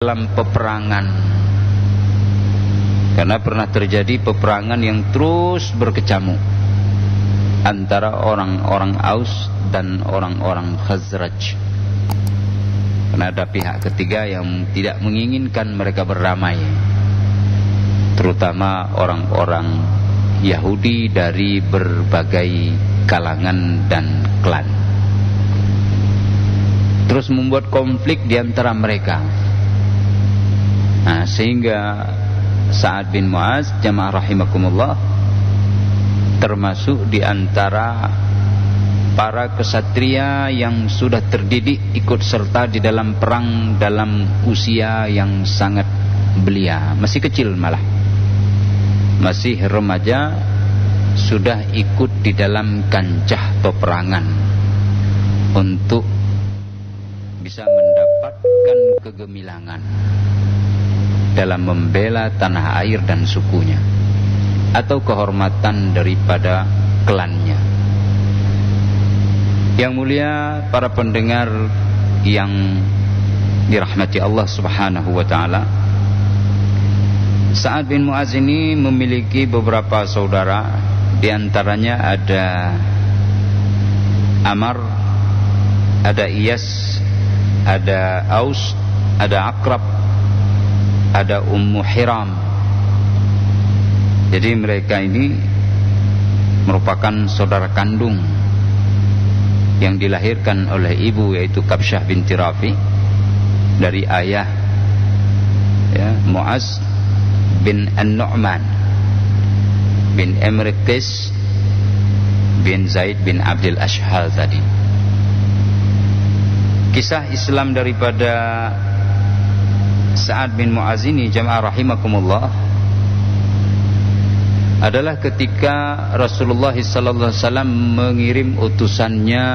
dalam peperangan, karena pernah terjadi peperangan yang terus berkecamuk antara orang-orang Aus dan orang-orang Khazraj, karena ada pihak ketiga yang tidak menginginkan mereka berdamai, terutama orang-orang Yahudi dari berbagai kalangan dan klan. Terus membuat konflik di antara mereka. Nah, sehingga Sa'ad bin Mu'adz, jamaah rahimakumullah, termasuk di antara para kesatria yang sudah terdidik ikut serta di dalam perang dalam usia yang sangat belia, masih kecil malah, masih remaja, sudah ikut di dalam kancah peperangan untuk bisa mendapatkan kegemilangan dalam membela tanah air dan sukunya, atau kehormatan daripada klannya. Yang mulia para pendengar yang dirahmati Allah Subhanahu wa taala, Sa'ad bin Mu'adz ini memiliki beberapa saudara. Di antaranya ada Amr, ada Iyas, ada Aus, ada Akrab, ada Ummu Hiram. Jadi mereka ini merupakan saudara kandung yang dilahirkan oleh ibu, yaitu Kabsyah binti Rafi, dari ayah ya, Mu'adz bin An-Nu'man bin Amr Qais bin Zaid bin Abdul Ashhal tadi. Kisah Islam daripada Sa'ad bin Mu'adz ini, jamaah rahimakumullah, adalah ketika Rasulullah sallallahu alaihi wasallam mengirim utusannya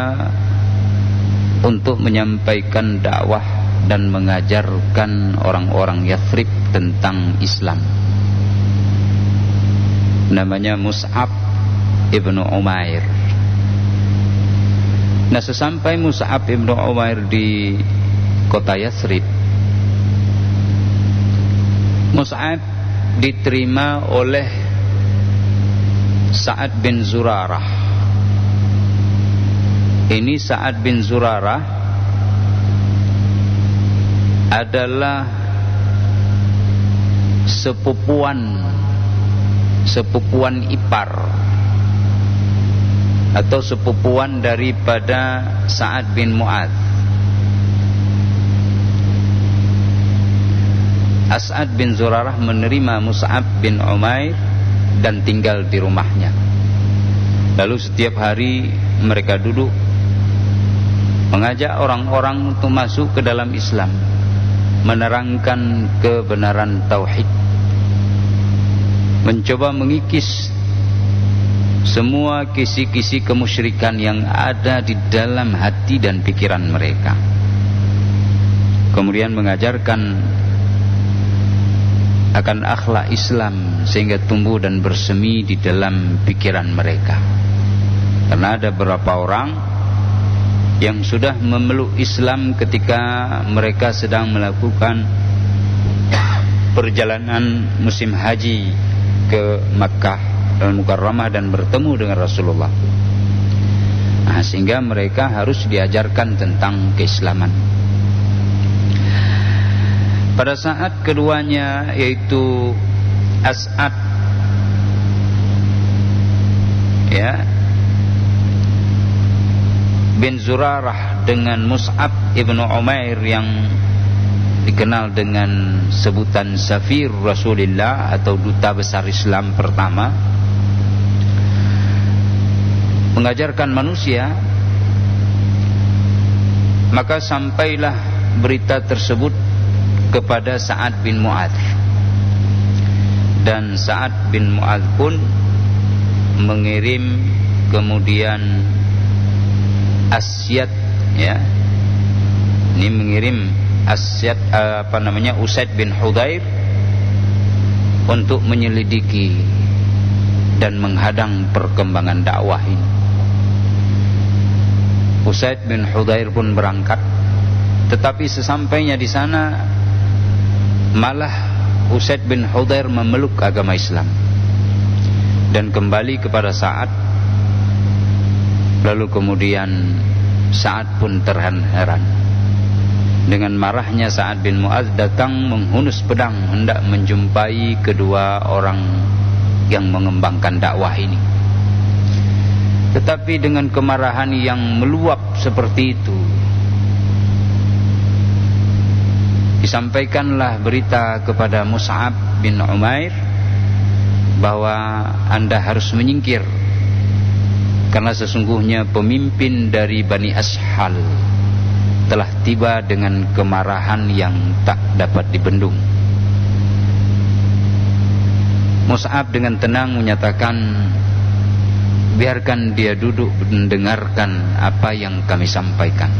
untuk menyampaikan dakwah dan mengajarkan orang-orang Yathrib tentang Islam. Namanya Mus'ab ibnu Umair. Nah, sesampai Mus'ab ibnu Umair di kota Yathrib, Mus'ab diterima oleh Sa'ad bin Zurarah. Ini Sa'ad bin Zurarah adalah sepupuan ipar atau sepupuan daripada Sa'ad bin Mu'adz. As'ad bin Zurarah menerima Mus'ab bin Umair dan tinggal di rumahnya. Lalu setiap hari mereka duduk mengajak orang-orang untuk masuk ke dalam Islam, menerangkan kebenaran tauhid, mencoba mengikis semua kisi-kisi kemusyrikan yang ada di dalam hati dan pikiran mereka. Kemudian mengajarkan akan akhlak Islam sehingga tumbuh dan bersemi di dalam pikiran mereka. Karena ada beberapa orang yang sudah memeluk Islam ketika mereka sedang melakukan perjalanan musim haji ke Makkah Al-Mukarramah dan bertemu dengan Rasulullah. Nah, sehingga mereka harus diajarkan tentang keislaman. Pada saat keduanya, yaitu As'ad ya bin Zurarah dengan Mus'ab ibnu Umair yang dikenal dengan sebutan Safir Rasulullah atau duta besar Islam pertama, mengajarkan manusia, maka sampailah berita tersebut kepada Sa'ad bin Mu'adz, dan Sa'ad bin Mu'adz pun mengirim kemudian Asyad ya, ini mengirim Asyad Usaid bin Hudayr untuk menyelidiki dan menghadang perkembangan dakwah ini. Usaid bin Hudayr pun berangkat, tetapi sesampainya di sana malah Usaid bin Hudhair memeluk agama Islam dan kembali kepada Sa'ad. Lalu kemudian Sa'ad pun terheran-heran. Dengan marahnya Sa'ad bin Mu'adz datang menghunus pedang hendak menjumpai kedua orang yang mengembangkan dakwah ini. Tetapi dengan kemarahan yang meluap seperti itu, disampaikanlah berita kepada Mus'ab bin Umair bahwa Anda harus menyingkir, karena sesungguhnya pemimpin dari Bani Ashhal telah tiba dengan kemarahan yang tak dapat dibendung. Mus'ab dengan tenang menyatakan, biarkan dia duduk mendengarkan apa yang kami sampaikan.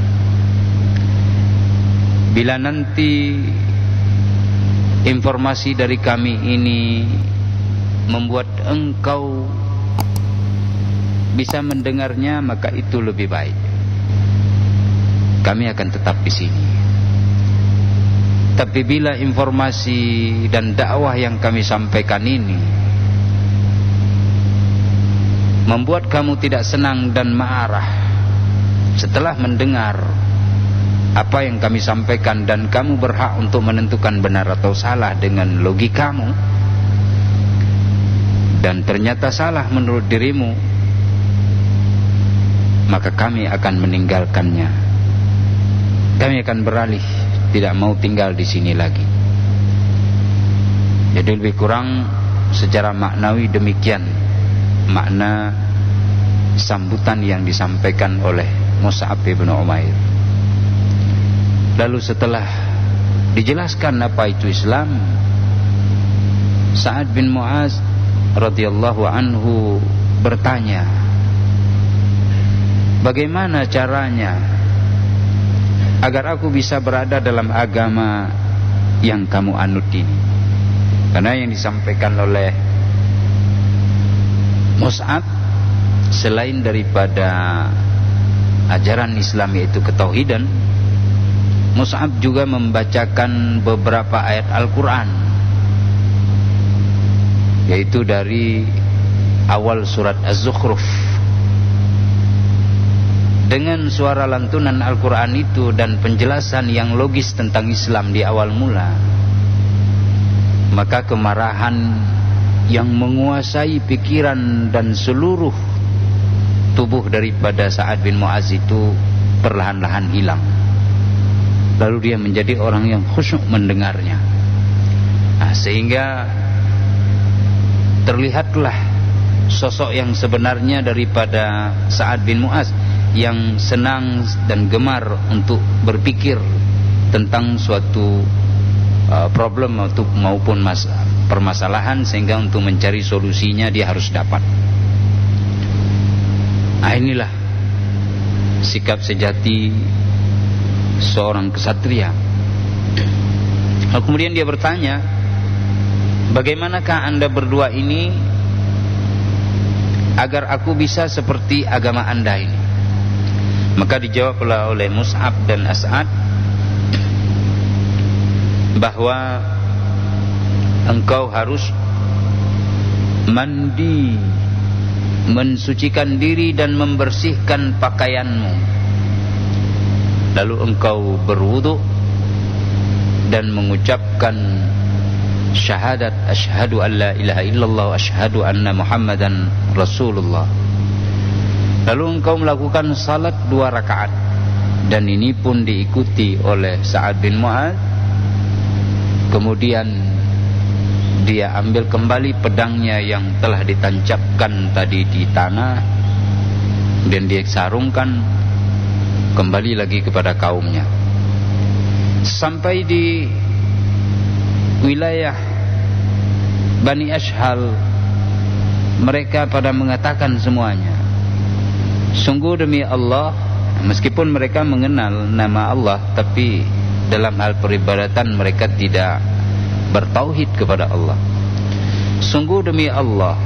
Bila nanti informasi dari kami ini membuat engkau bisa mendengarnya, maka itu lebih baik. Kami akan tetap di sini. Tapi bila informasi dan dakwah yang kami sampaikan ini membuat kamu tidak senang dan marah setelah mendengar apa yang kami sampaikan, dan kamu berhak untuk menentukan benar atau salah dengan logikamu, dan ternyata salah menurut dirimu, maka kami akan meninggalkannya. Kami akan beralih, tidak mau tinggal di sini lagi. Jadi lebih kurang secara maknawi demikian makna sambutan yang disampaikan oleh Mus'ab bin Umair. Lalu setelah dijelaskan apa itu Islam, Sa'ad bin Mu'adz radhiyallahu anhu bertanya, bagaimana caranya agar aku bisa berada dalam agama yang kamu anut ini? Karena yang disampaikan oleh Mus'ab selain daripada ajaran Islam yaitu ketauhidan, Mus'ab juga membacakan beberapa ayat Al-Quran, yaitu dari awal surat Az-Zukhruf. Dengan suara lantunan Al-Quran itu dan penjelasan yang logis tentang Islam di awal mula, maka kemarahan yang menguasai pikiran dan seluruh tubuh daripada Sa'ad bin Mu'adz itu perlahan-lahan hilang. Lalu dia menjadi orang yang khusyuk mendengarnya. Sehingga terlihatlah sosok yang sebenarnya daripada Sa'ad bin Mu'adz, yang senang dan gemar untuk berpikir tentang suatu problem maupun permasalahan, sehingga untuk mencari solusinya dia harus dapat. Inilah sikap sejati seorang kesatria. Kemudian dia bertanya, bagaimanakah Anda berdua ini agar aku bisa seperti agama Anda ini? Maka dijawablah oleh Mus'ab dan As'ad bahwa engkau harus mandi, mensucikan diri dan membersihkan pakaianmu, lalu engkau berwudu dan mengucapkan syahadat asyhadu an la ilaha illallah wa asyhadu anna Muhammadan Rasulullah. Lalu engkau melakukan salat 2 rakaat, dan ini pun diikuti oleh Sa'ad bin Mu'adz. Kemudian dia ambil kembali pedangnya yang telah ditancapkan tadi di tanah, dan dia sarungkan kembali lagi kepada kaumnya. Sampai di wilayah Bani Ashhal, mereka pada mengatakan semuanya, sungguh demi Allah, meskipun mereka mengenal nama Allah, tapi dalam hal peribadatan mereka tidak bertauhid kepada Allah. Sungguh demi Allah,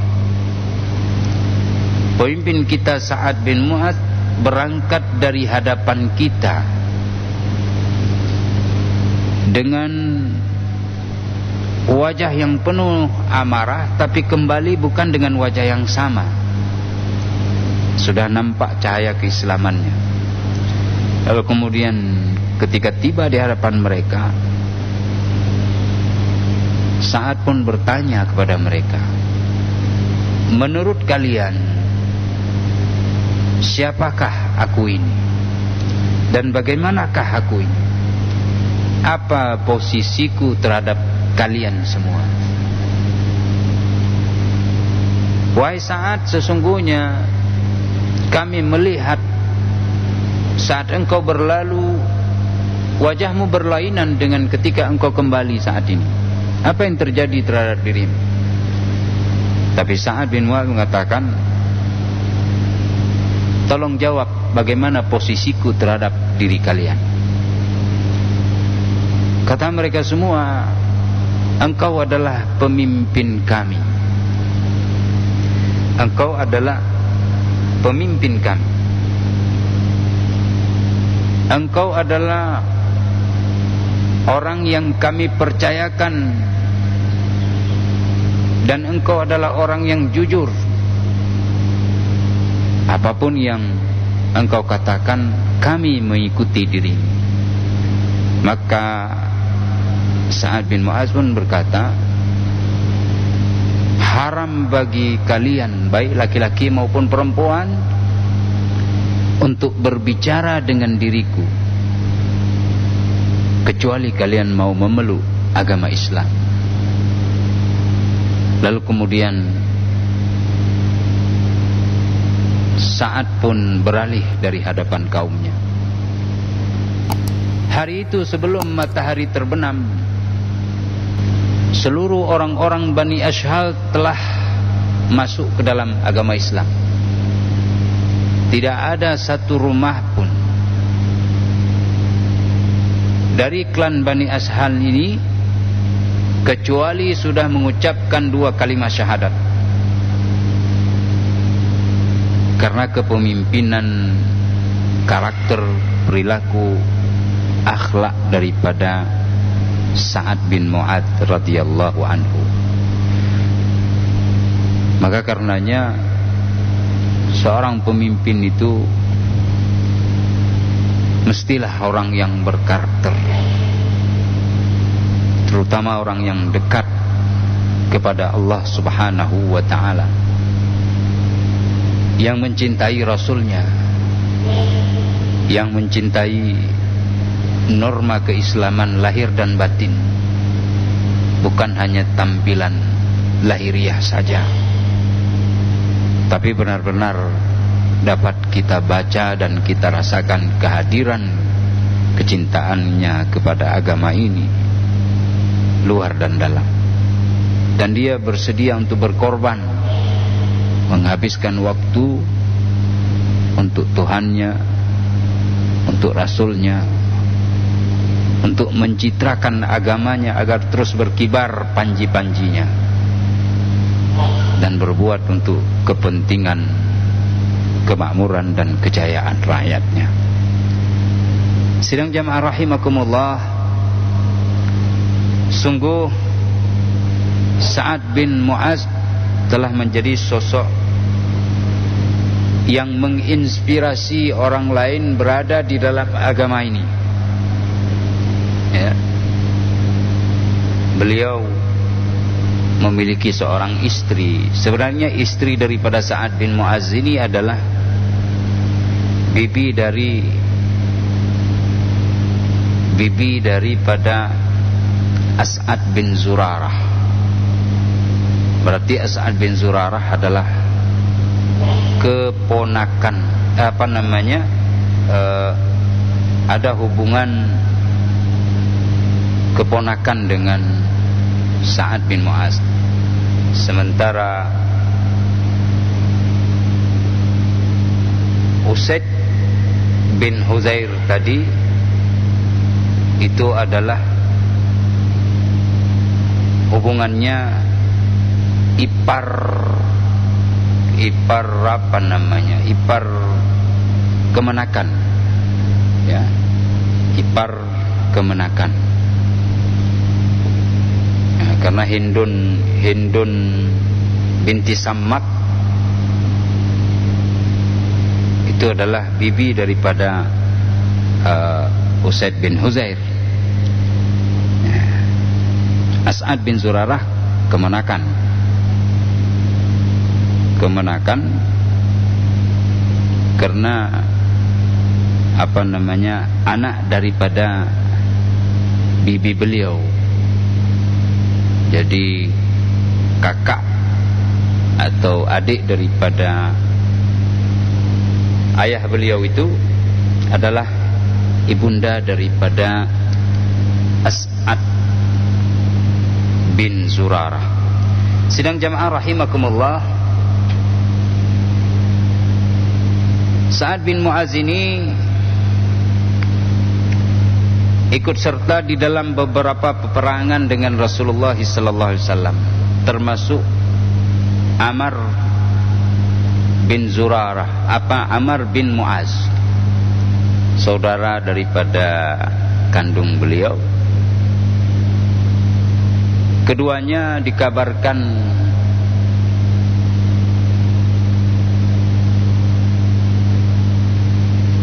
pemimpin kita Sa'ad bin Mu'adz berangkat dari hadapan kita dengan wajah yang penuh amarah, tapi kembali bukan dengan wajah yang sama. Sudah nampak cahaya keislamannya. Lalu kemudian ketika tiba di hadapan mereka, Sa'ad pun bertanya kepada mereka, menurut kalian siapakah aku ini? Dan bagaimanakah aku ini? Apa posisiku terhadap kalian semua? Wahai Sa'ad, sesungguhnya kami melihat saat engkau berlalu, wajahmu berlainan dengan ketika engkau kembali saat ini. Apa yang terjadi terhadap dirimu? Tapi Sa'ad bin Mu'adz mengatakan, tolong jawab bagaimana posisiku terhadap diri kalian. Kata mereka semua, engkau adalah pemimpin kami. Engkau adalah pemimpin kami. Engkau adalah orang yang kami percayakan, dan engkau adalah orang yang jujur. Apapun yang engkau katakan, kami mengikuti dirimu. Maka Sa'ad bin Mu'adz pun berkata, haram bagi kalian, baik laki-laki maupun perempuan, untuk berbicara dengan diriku, kecuali kalian mau memeluk agama Islam. Lalu kemudian Sa'ad pun beralih dari hadapan kaumnya. Hari itu sebelum matahari terbenam, seluruh orang-orang Bani Ashhal telah masuk ke dalam agama Islam. Tidak ada satu rumah pun dari klan Bani Ashhal ini kecuali sudah mengucapkan 2 kalimat syahadat. Karena kepemimpinan, karakter, perilaku, akhlak daripada Sa'ad bin Mu'adz radhiyallahu anhu. Maka karenanya seorang pemimpin itu mestilah orang yang berkarakter, terutama orang yang dekat kepada Allah Subhanahu wa ta'ala, yang mencintai Rasulnya, yang mencintai norma keislaman lahir dan batin, bukan hanya tampilan lahiriah saja, tapi benar-benar dapat kita baca dan kita rasakan kehadiran kecintaannya kepada agama ini luar dan dalam. Dan dia bersedia untuk berkorban, menghabiskan waktu untuk Tuhannya, untuk Rasulnya, untuk mencitrakan agamanya agar terus berkibar panji-panjinya, dan berbuat untuk kepentingan, kemakmuran dan kejayaan rakyatnya. Sidang jamaah rahimakumullah, sungguh Sa'ad bin Mu'adz telah menjadi sosok yang menginspirasi orang lain berada di dalam agama ini, ya. Beliau memiliki seorang istri. Sebenarnya istri daripada Sa'ad bin Mu'adz ini adalah bibi daripada As'ad bin Zurarah. Berarti As'ad bin Zurarah adalah keponakan, ada hubungan keponakan dengan Sa'ad bin Mu'adz. Sementara Usaid bin Huzair tadi itu adalah hubungannya ipar kemenakan, ya, ipar kemenakan. karena Hindun binti Sammak itu adalah bibi daripada Usaid bin Huzair. As'ad bin Zurarah kemenakan karena anak daripada bibi beliau. Jadi kakak atau adik daripada ayah beliau itu adalah ibunda daripada As'ad bin Zurarah. Sidang jamaah rahimakumullah, Sa'ad bin Mu'az ini ikut serta di dalam beberapa peperangan dengan Rasulullah sallallahu alaihi wasallam, termasuk Amr bin Zurarah, Amr bin Mu'az, saudara daripada kandung beliau. Keduanya dikabarkan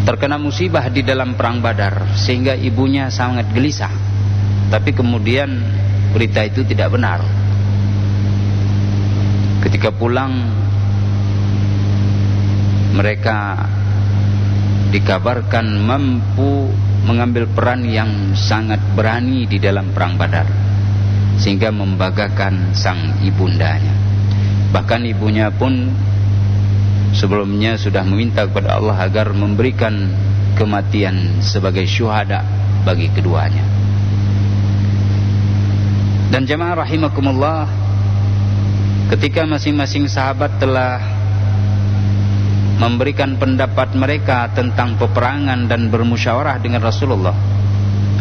terkena musibah di dalam perang Badar, sehingga ibunya sangat gelisah. Tapi kemudian berita itu tidak benar. Ketika pulang, mereka dikabarkan mampu mengambil peran yang sangat berani di dalam perang Badar, sehingga membanggakan sang ibundanya. Bahkan ibunya pun sebelumnya sudah meminta kepada Allah agar memberikan kematian sebagai syuhada bagi keduanya. Dan jamaah rahimakumullah, ketika masing-masing sahabat telah memberikan pendapat mereka tentang peperangan dan bermusyawarah dengan Rasulullah,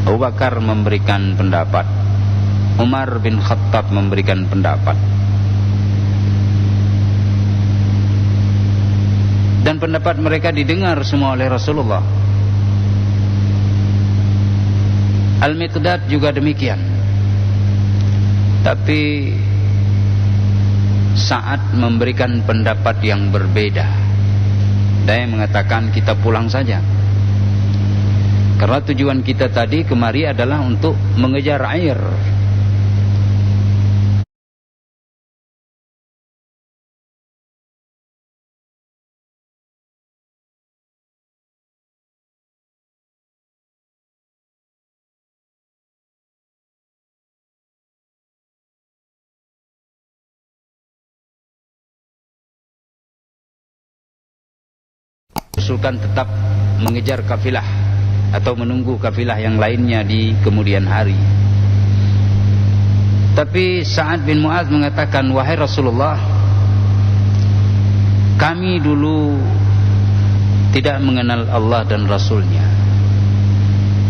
Abu Bakar memberikan pendapat, Umar bin Khattab memberikan pendapat, dan pendapat mereka didengar semua oleh Rasulullah. Al-Miqdad juga demikian. Tapi Sa'ad memberikan pendapat yang berbeda. Ada yang mengatakan kita pulang saja, karena tujuan kita tadi kemari adalah untuk mengejar air. Usulkan tetap mengejar kafilah atau menunggu kafilah yang lainnya di kemudian hari. Tapi Sa'ad bin Mu'az mengatakan, wahai Rasulullah, kami dulu tidak mengenal Allah dan Rasulnya,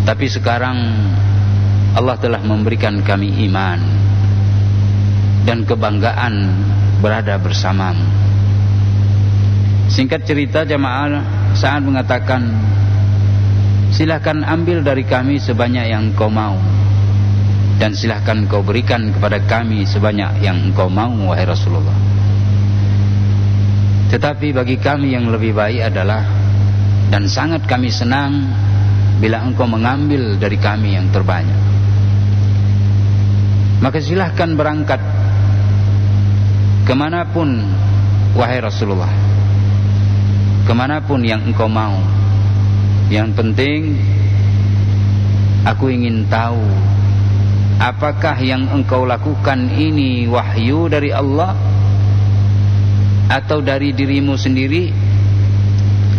tapi sekarang Allah telah memberikan kami iman dan kebanggaan berada bersamamu. Singkat cerita jamaah, Sa'ad mengatakan, silahkan ambil dari kami sebanyak yang engkau mau, dan silahkan kau berikan kepada kami sebanyak yang engkau mau, wahai Rasulullah. Tetapi bagi kami yang lebih baik adalah, dan sangat kami senang bila engkau mengambil dari kami yang terbanyak. Maka silahkan berangkat kemanapun, wahai Rasulullah, kemanapun yang engkau mau. Yang penting aku ingin tahu, apakah yang engkau lakukan ini wahyu dari Allah, atau dari dirimu sendiri,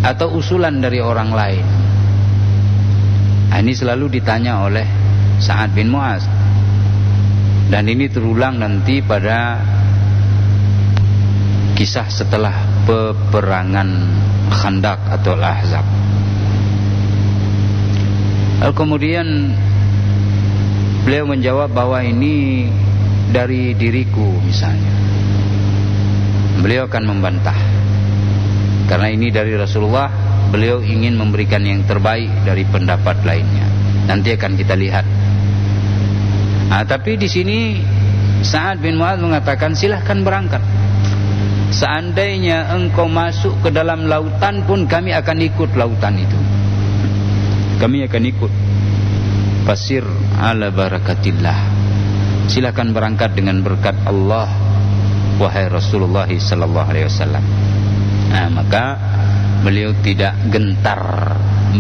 atau usulan dari orang lain. Nah, ini selalu ditanya oleh Sa'ad bin Mu'az, dan ini terulang nanti pada kisah setelah peperangan Khandaq atau Al-Ahzab. Lalu kemudian beliau menjawab bahwa ini dari diriku misalnya. Beliau akan membantah, karena ini dari Rasulullah. Beliau ingin memberikan yang terbaik dari pendapat lainnya. Nanti akan kita lihat. Nah, tapi di sini Sa'ad bin Mu'adz mengatakan, silahkan berangkat. Seandainya engkau masuk ke dalam lautan pun kami akan ikut lautan itu. Kami akan ikut. Fasir ala barakatillah. Silahkan berangkat dengan berkat Allah, wahai Rasulullah sallallahu alaihi wasallam. Nah, maka beliau tidak gentar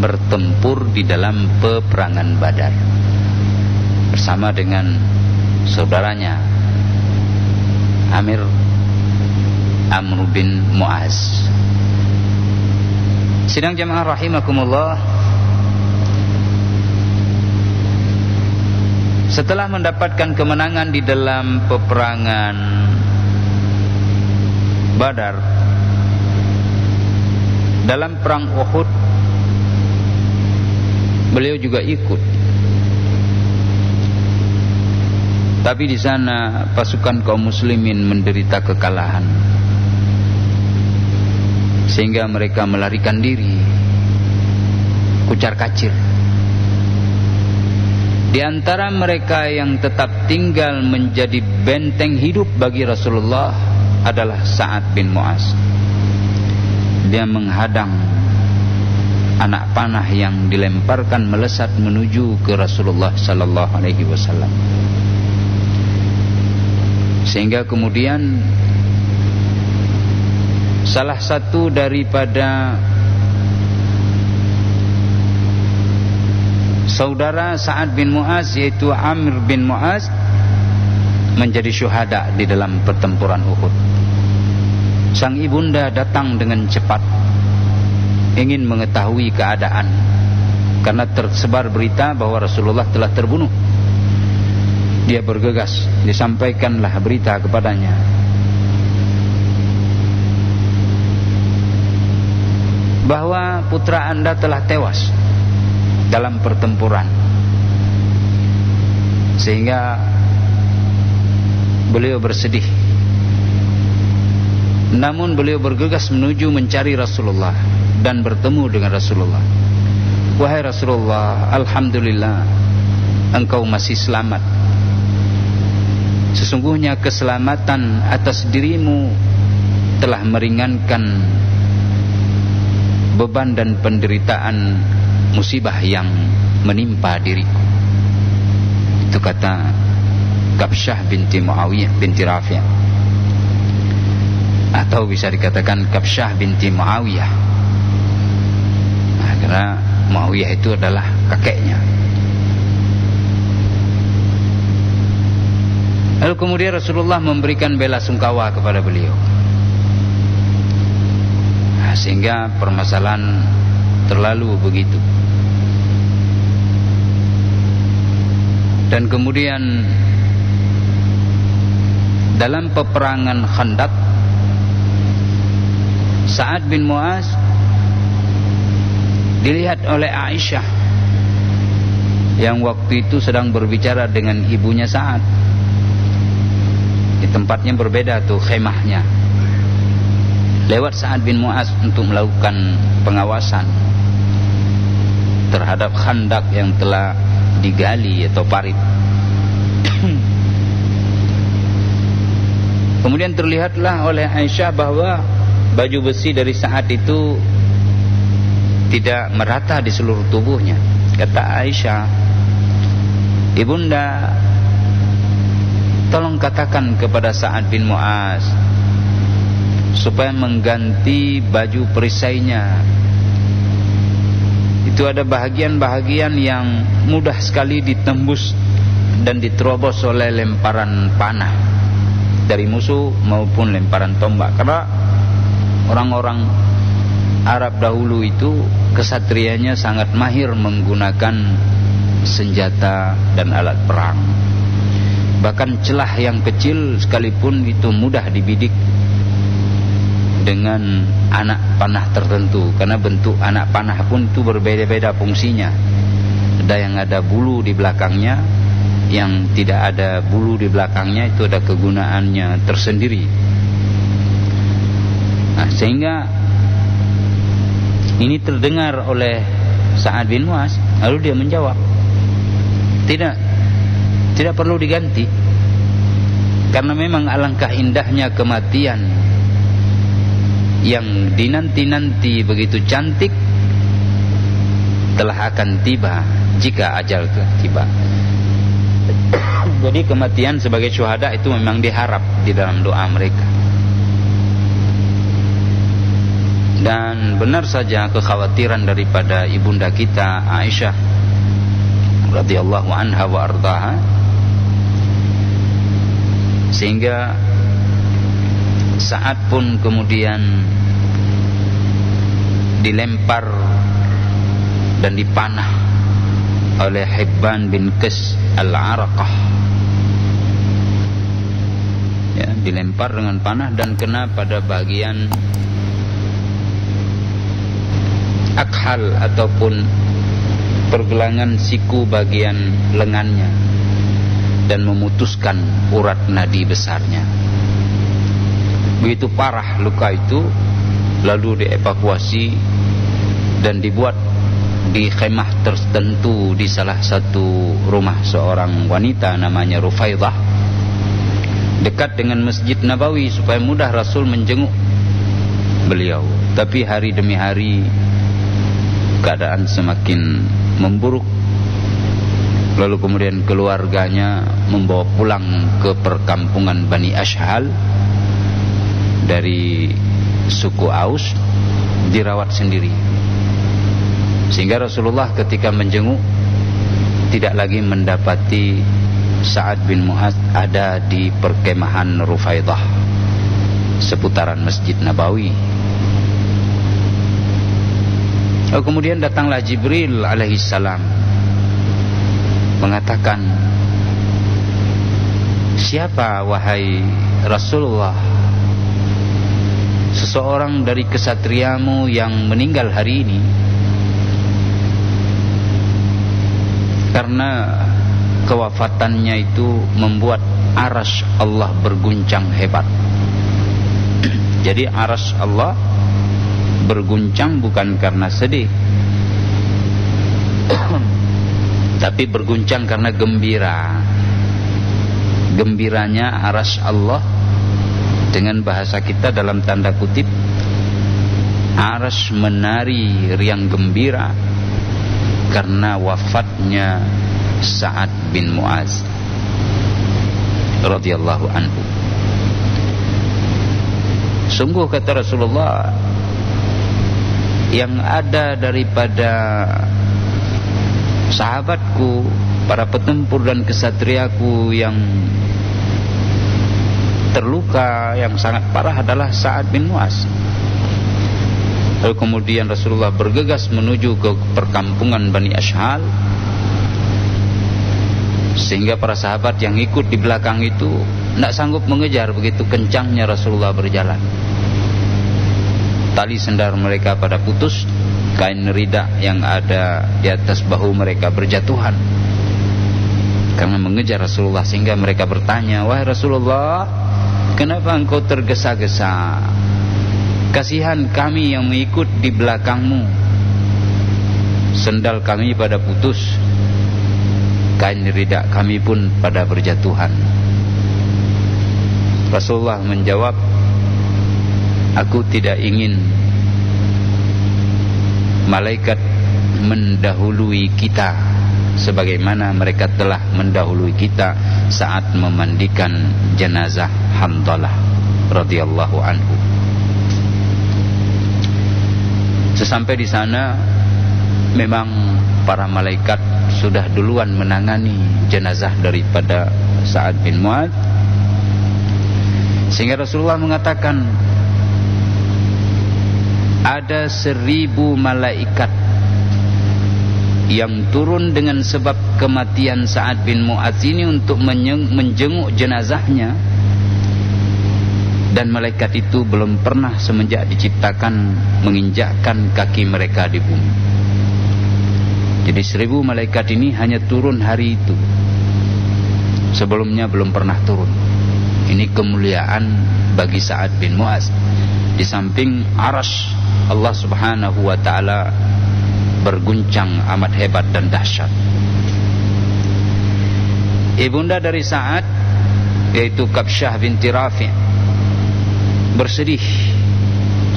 bertempur di dalam peperangan Badar bersama dengan saudaranya Amr bin Mu'az. Sidang jamaah rahimakumullah, setelah mendapatkan kemenangan di dalam peperangan Badar, dalam perang Uhud beliau juga ikut. Tapi di sana pasukan kaum muslimin menderita kekalahan, sehingga mereka melarikan diri, kucar-kacir. Di antara mereka yang tetap tinggal menjadi benteng hidup bagi Rasulullah adalah Sa'ad bin Mu'adz. Dia menghadang anak panah yang dilemparkan melesat menuju ke Rasulullah sallallahu alaihi wasallam. Sehingga kemudian salah satu daripada saudara Sa'ad bin Mu'adz, yaitu Amr bin Mu'adz, menjadi syuhada di dalam pertempuran Uhud. Sang ibunda datang dengan cepat, ingin mengetahui keadaan, karena tersebar berita bahwa Rasulullah telah terbunuh. Dia bergegas, disampaikanlah berita kepadanya. Bahwa putra anda telah tewas dalam pertempuran. Sehingga beliau bersedih. Namun beliau bergegas menuju mencari Rasulullah dan bertemu dengan Rasulullah. Wahai Rasulullah, alhamdulillah, engkau masih selamat. Sesungguhnya keselamatan atas dirimu telah meringankan beban dan penderitaan musibah yang menimpa diriku. Itu kata Kabsyah binti Muawiyah binti Rafi', atau bisa dikatakan Kabsyah binti Muawiyah. Nah, karena Muawiyah itu adalah kakeknya. Lalu kemudian Rasulullah memberikan bela sungkawa kepada beliau. Nah, sehingga permasalahan terlalu begitu. Dan kemudian dalam peperangan Khandaq, Sa'ad bin Mu'adz dilihat oleh Aisyah yang waktu itu sedang berbicara dengan ibunya Sa'ad. Di tempatnya berbeda tuh khemahnya. Lewat Sa'ad bin Mu'adz untuk melakukan pengawasan terhadap Khandaq yang telah digali atau parit. Kemudian terlihatlah oleh Aisyah bahwa baju besi dari Sa'ad itu tidak merata di seluruh tubuhnya. Kata Aisyah, ibunda, tolong katakan kepada Sa'ad bin Mu'adz supaya mengganti baju perisainya. Itu ada bahagian-bahagian yang mudah sekali ditembus dan diterobos oleh lemparan panah dari musuh maupun lemparan tombak. Karena orang-orang Arab dahulu itu kesatrianya sangat mahir menggunakan senjata dan alat perang. Bahkan celah yang kecil sekalipun itu mudah dibidik dengan anak panah tertentu, karena bentuk anak panah pun itu berbeda-beda fungsinya. Ada yang ada bulu di belakangnya, yang tidak ada bulu di belakangnya itu ada kegunaannya tersendiri. Nah, sehingga ini terdengar oleh Sa'ad bin Mu'adz, lalu dia menjawab, tidak perlu diganti. Karena memang alangkah indahnya kematian yang dinanti-nanti begitu cantik telah akan tiba jika ajal telah tiba. Jadi kematian sebagai syuhada itu memang diharap di dalam doa mereka. Dan benar saja kekhawatiran daripada ibunda kita Aisyah radhiyallahu anha wa ardaha, sehingga saat pun kemudian dilempar dan dipanah oleh Hibban bin Qais al-Araqah, ya, dilempar dengan panah dan kena pada bagian akhal ataupun pergelangan siku bagian lengannya dan memutuskan urat nadi besarnya. Begitu parah luka itu, lalu dievakuasi dan dibuat di khemah tertentu di salah satu rumah seorang wanita namanya Rufaidah, dekat dengan Masjid Nabawi, supaya mudah Rasul menjenguk beliau. Tapi hari demi hari keadaan semakin memburuk. Lalu kemudian keluarganya membawa pulang ke perkampungan Bani Ashhal dari suku Aus, dirawat sendiri. Sehingga Rasulullah ketika menjenguk tidak lagi mendapati Sa'ad bin Mu'adz ada di perkemahan Rufaidah seputaran Masjid Nabawi. Lalu kemudian datanglah Jibril alaihissalam mengatakan, "Siapa wahai Rasulullah seseorang dari kesatriamu yang meninggal hari ini?" Karena kewafatannya itu membuat arasy Allah berguncang hebat. Jadi arasy Allah berguncang bukan karena sedih, tapi berguncang karena gembira. Gembiranya arasy Allah, dengan bahasa kita dalam tanda kutip, arasy menari riang gembira karena wafatnya Sa'ad bin Mu'adz radhiyallahu anhu. Sungguh kata Rasulullah, yang ada daripada sahabatku, para petempur dan kesatriaku yang terluka yang sangat parah adalah Sa'ad bin Mu'adz. Lalu kemudian Rasulullah bergegas menuju ke perkampungan Bani Ashhal, sehingga para sahabat yang ikut di belakang itu tidak sanggup mengejar, begitu kencangnya Rasulullah berjalan. Tali sendal mereka pada putus, kain rida yang ada di atas bahu mereka berjatuhan karena mengejar Rasulullah. Sehingga mereka bertanya, "Wahai Rasulullah, kenapa engkau tergesa-gesa? Kasihan kami yang mengikut di belakangmu. Sendal kami pada putus, kain rida kami pun pada berjatuhan." Rasulullah menjawab, "Aku tidak ingin malaikat mendahului kita sebagaimana mereka telah mendahului kita saat memandikan jenazah Hamdalah radhiyallahu anhu." Sesampai di sana, memang para malaikat sudah duluan menangani jenazah daripada Sa'ad bin Mu'adz, sehingga Rasulullah mengatakan, ada 1000 malaikat yang turun dengan sebab kematian Sa'ad bin Mu'adz ini untuk menjenguk jenazahnya, dan malaikat itu belum pernah semenjak diciptakan menginjakkan kaki mereka di bumi. Jadi 1000 malaikat ini hanya turun hari itu, sebelumnya belum pernah turun. Ini kemuliaan bagi Sa'ad bin Mu'adz. Di samping arasy Allah subhanahu wa ta'ala berguncang amat hebat dan dahsyat. Ibunda dari Sa'ad yaitu Kabsyah binti Rafi' bersedih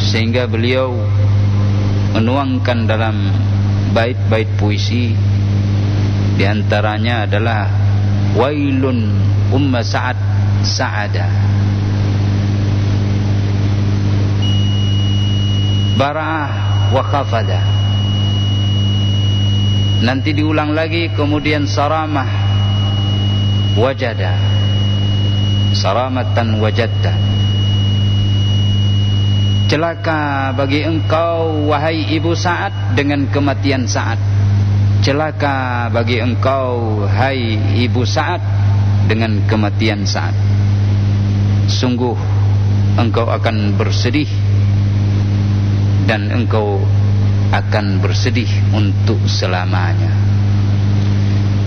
sehingga beliau menuangkan dalam bait-bait puisi, di antaranya adalah wailun umma Sa'ad sa'ada bara'ah wa khafada. Nanti diulang lagi, kemudian saramah wajada saramatan wajadta. Celaka bagi engkau wahai ibu Sa'ad dengan kematian Sa'ad. Celaka bagi engkau hai ibu Sa'ad dengan kematian Sa'ad. Sungguh engkau akan bersedih, dan engkau akan bersedih untuk selamanya.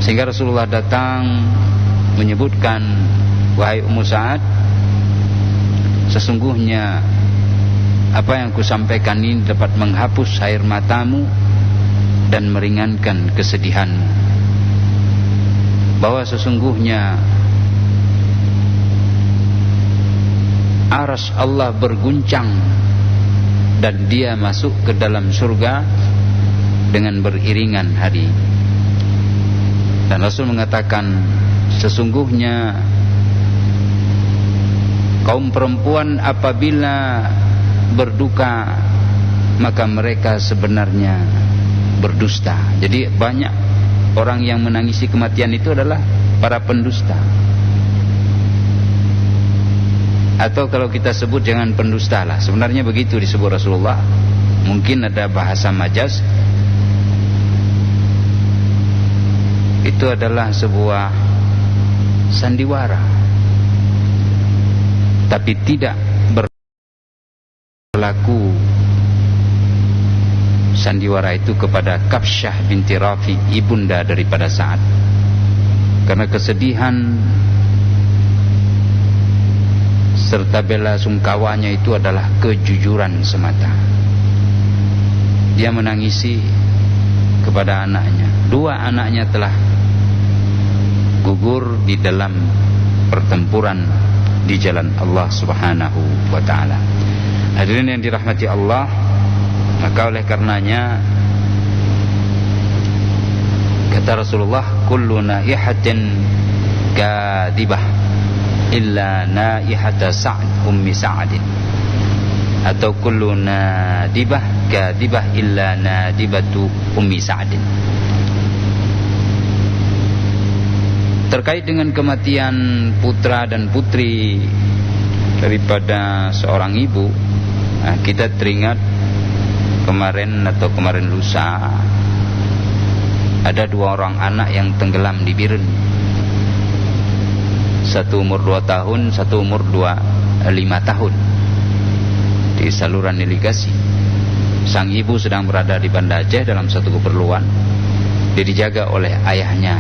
Sehingga Rasulullah datang menyebutkan, wahai Ummu Sa'ad, sesungguhnya apa yang kusampaikan ini dapat menghapus air matamu dan meringankan kesedihanmu. Bahwa sesungguhnya arsy Allah berguncang dan dia masuk ke dalam surga dengan beriringan hari. Dan Rasul mengatakan, sesungguhnya kaum perempuan apabila berduka maka mereka sebenarnya berdusta. Jadi banyak orang yang menangisi kematian itu adalah para pendusta. Atau kalau kita sebut jangan pendusta lah, sebenarnya begitu disebut Rasulullah. Mungkin ada bahasa majaz. Itu adalah sebuah sandiwara, tapi tidak berlaku sandiwara itu kepada Kabsyah binti Rafi, ibunda daripada Sa'ad. Karena kesedihan serta bela sungkawanya itu adalah kejujuran semata. Dia menangisi kepada anaknya. Dua anaknya telah gugur di dalam pertempuran di jalan Allah Subhanahu wa ta'ala. Hadirin yang dirahmati Allah, maka oleh karenanya kata Rasulullah, kullu naihatin kadibah illa naihata Sa'd ummi Sa'adin, atau kullu nadibah kadibah illa nadibatu ummi Sa'adin. Terkait dengan kematian putra dan putri daripada seorang ibu, kita teringat kemarin lusa ada dua orang anak yang tenggelam di Biren. Satu umur 2 tahun, satu umur 5 tahun, di saluran irigasi. Sang ibu sedang berada di Banda Aceh dalam satu keperluan. Dia dijaga oleh ayahnya.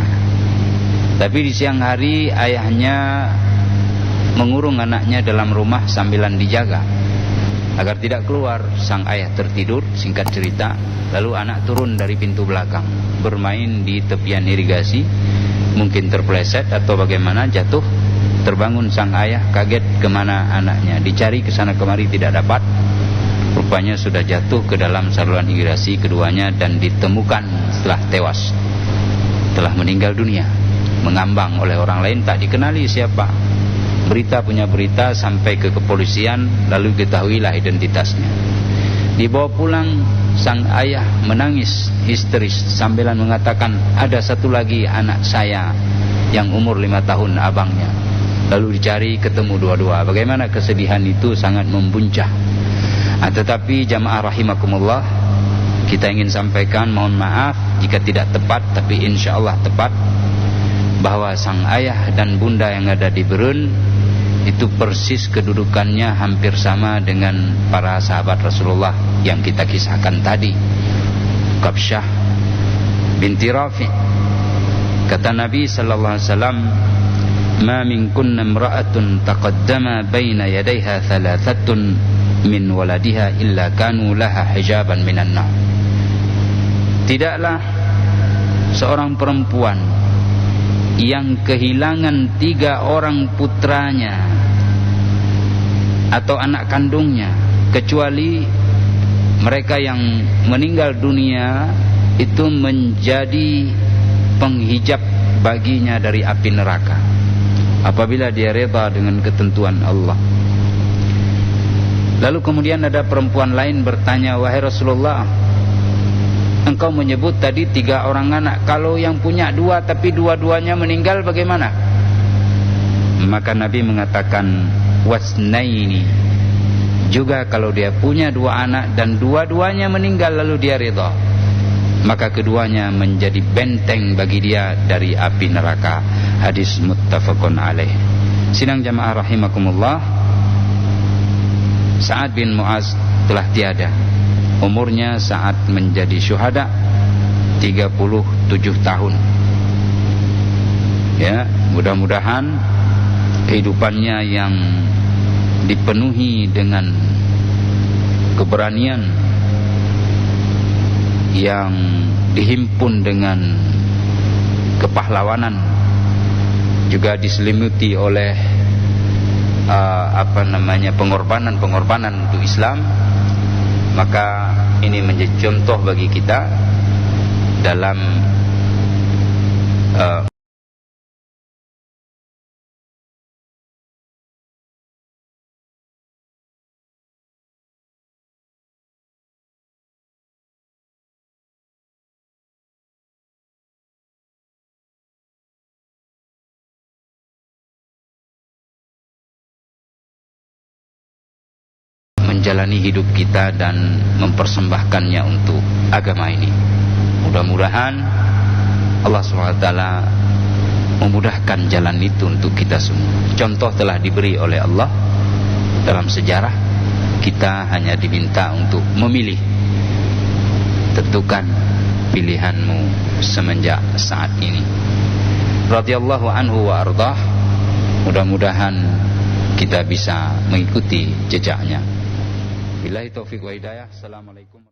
Tapi di siang hari ayahnya mengurung anaknya dalam rumah sambilan dijaga agar tidak keluar. Sang ayah tertidur, singkat cerita, lalu anak turun dari pintu belakang, bermain di tepian irigasi, mungkin terpeleset atau bagaimana, jatuh. Terbangun sang ayah, kaget kemana anaknya, dicari kesana kemari tidak dapat. Rupanya sudah jatuh ke dalam saluran irigasi keduanya dan ditemukan setelah tewas, telah meninggal dunia, mengambang oleh orang lain, tak dikenali siapa. Punya berita sampai ke kepolisian, lalu ketahuilah identitasnya. Dibawa pulang, sang ayah menangis histeris sambilan mengatakan, ada satu lagi anak saya yang umur 5 tahun, abangnya. Lalu dicari, ketemu dua-dua. Bagaimana kesedihan itu sangat membuncah. Tetapi jamaah rahimakumullah, kita ingin sampaikan, mohon maaf jika tidak tepat, tapi insya Allah tepat, bahwa sang ayah dan bunda yang ada di Berun itu persis kedudukannya hampir sama dengan para sahabat Rasulullah yang kita kisahkan tadi. Kabsyah binti Rafi, kata Nabi sallallahu alaihi wasallam, ma minkunna imra'atun taqaddama baina yadayha thalathatun min waladiha illa kanu laha hijaban minan nar. Tidaklah seorang perempuan yang kehilangan 3 orang putranya atau anak kandungnya, kecuali mereka yang meninggal dunia itu menjadi penghijab baginya dari api neraka apabila dia reda dengan ketentuan Allah. Lalu kemudian ada perempuan lain bertanya, wahai Rasulullah, engkau menyebut tadi 3 orang anak, kalau yang punya 2 tapi dua-duanya meninggal bagaimana? Maka Nabi mengatakan, wasnaini, juga kalau dia punya 2 anak dan dua-duanya meninggal lalu dia reda, maka keduanya menjadi benteng bagi dia dari api neraka. Hadis muttafaqun alaih. Sidang jamaah rahimakumullah, Sa'ad bin Mu'az telah tiada. Umurnya saat menjadi syuhada 37 tahun. Ya, mudah-mudahan kehidupannya yang dipenuhi dengan keberanian, yang dihimpun dengan kepahlawanan, juga diselimuti oleh pengorbanan untuk Islam, maka ini menjadi contoh bagi kita dalam menjalani hidup kita dan mempersembahkannya untuk agama ini. Mudah-mudahan Allah SWT memudahkan jalan itu untuk kita semua. Contoh telah diberi oleh Allah dalam sejarah. Kita hanya diminta untuk memilih. Tentukan pilihanmu semenjak saat ini. Radhiyallahu anhu wa ardah. Mudah-mudahan kita bisa mengikuti jejaknya. Billahi taufiq wa hidayah. Assalamualaikum.